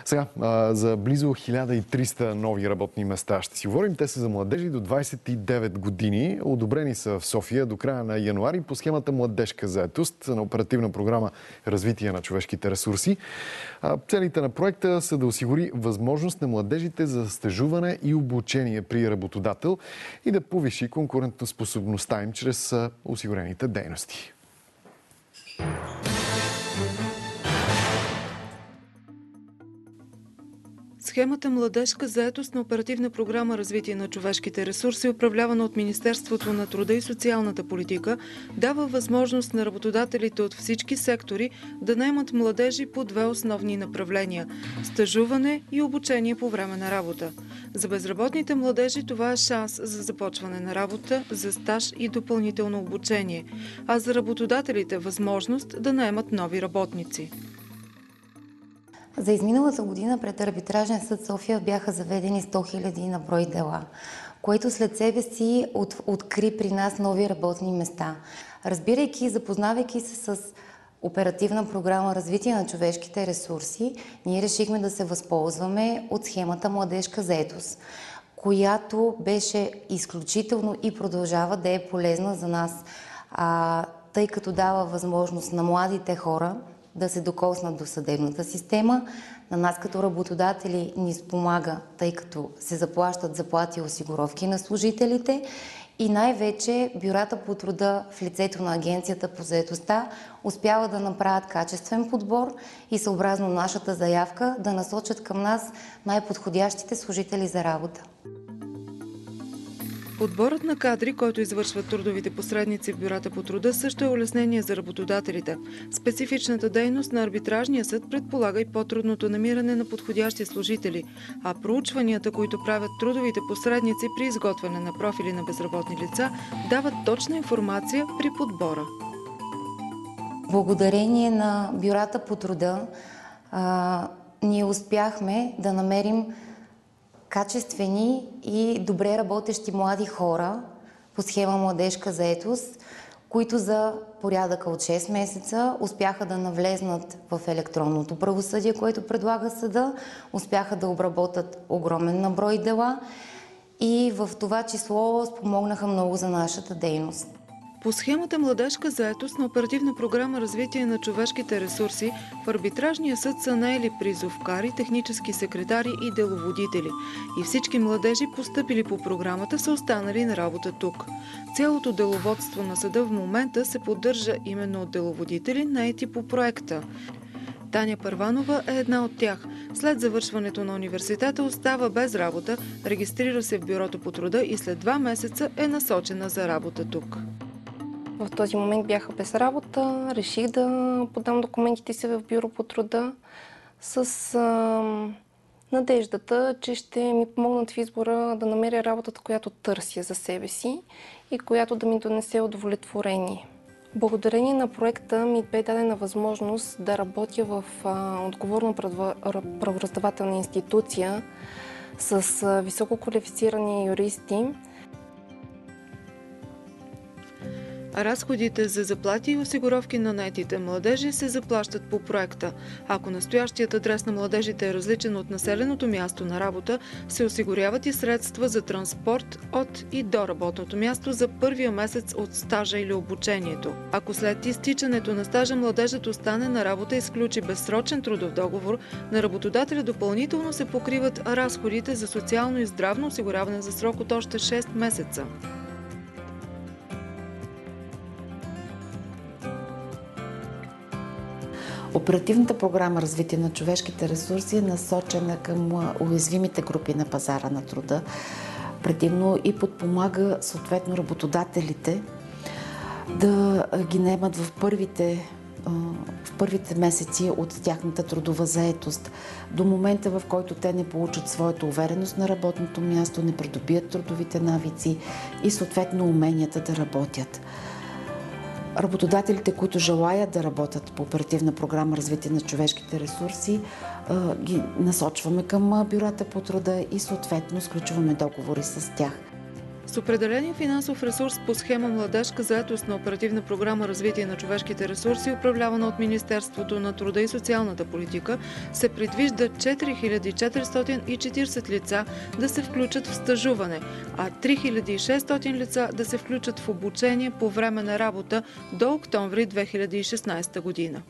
Сега, за близо 1300 нови работни места ще си говорим. Те са за младежи до 29 години. Одобрени са в София до края на януари по схемата Младежка заетост на оперативна програма Развитие на човешките ресурси. Целите на проекта са да осигури възможност на младежите за стажуване и обучение при работодател и да повиши конкурентоспособността им чрез осигурените дейности. Схемата Младежка заетост на оперативна програма Развитие на човешките ресурси, управлявана от Министерството на труда и социалната политика, дава възможност на работодателите от всички сектори да наемат младежи по две основни направления – стажуване и обучение по време на работа. За безработните младежи това е шанс за започване на работа, за стаж и допълнително обучение, а за работодателите – възможност да наемат нови работници. За изминалата година пред Арбитражен съд София бяха заведени 100 000 на брой дела, което след себе си откри при нас нови работни места. Разбирайки и запознавайки се с оперативна програма Развитие на човешките ресурси, ние решихме да се възползваме от схемата Младежка заетост, която беше изключително и продължава да е полезна за нас, тъй като дава възможност на младите хора да се докоснат до съдебната система. На нас като работодатели ни спомага, тъй като се заплащат заплати и осигуровки на служителите и най-вече бюрата по труда в лицето на Агенцията по заетостта успява да направят качествен подбор и съобразно нашата заявка да насочат към нас най-подходящите служители за работа. Подборът на кадри, който извършват трудовите посредници в бюрата по труда, също е улеснение за работодателите. Специфичната дейност на Арбитражния съд предполага и по-трудното намиране на подходящи служители, а проучванията, които правят трудовите посредници при изготвяне на профили на безработни лица, дават точна информация при подбора. Благодарение на бюрата по труда ние успяхме да намерим качествени и добре работещи млади хора по схема Младежка заетост, които за порядъка от 6 месеца успяха да навлезнат в електронното правосъдие, което предлага съда, успяха да обработят огромен наброй дела и в това число спомогнаха много за нашата дейност. По схемата Младежка заетост на оперативна програма Развитие на човешките ресурси в Арбитражния съд са наели призовкари, технически секретари и деловодители. И всички младежи, постъпили по програмата, са останали на работа тук. Цялото деловодство на съда в момента се поддържа именно от деловодители, наети по проекта. Таня Първанова е една от тях. След завършването на университета остава без работа, регистрира се в бюрото по труда и след 2 месеца е насочена за работа тук. В този момент бяха без работа, реших да подам документите си в бюро по труда с надеждата, че ще ми помогнат в избора да намеря работата, която търся за себе си и която да ми донесе удовлетворение. Благодарение на проекта ми бе дадена възможност да работя в отговорно правораздавателна институция с високо квалифицирани юристи. Разходите за заплати и осигуровки на наетите младежи се заплащат по проекта. Ако настоящият адрес на младежите е различен от населеното място на работа, се осигуряват и средства за транспорт от и до работното място за първия месец от стажа или обучението. Ако след изтичането на стажа младежът остане на работа и сключи безсрочен трудов договор, на работодателя допълнително се покриват разходите за социално и здравно осигуряване за срок от още 6 месеца. Оперативната програма Развитие на човешките ресурси е насочена към уязвимите групи на пазара на труда, предимно и подпомага съответно работодателите да ги наемат в първите месеци от тяхната трудова заетост, до момента, в който те не получат своята увереност на работното място, не придобият трудовите навици и съответно уменията да работят. Работодателите, които желаят да работят по оперативна програма Развитие на човешките ресурси, ги насочваме към бюрата по труда и съответно сключваме договори с тях. С определения финансов ресурс по схема Младежка заетост на Оперативна програма Развитие на човешките ресурси, управлявана от Министерството на труда и социалната политика, се предвижда 4440 лица да се включат в стажуване, а 3600 лица да се включат в обучение по време на работа до октомври 2016 година.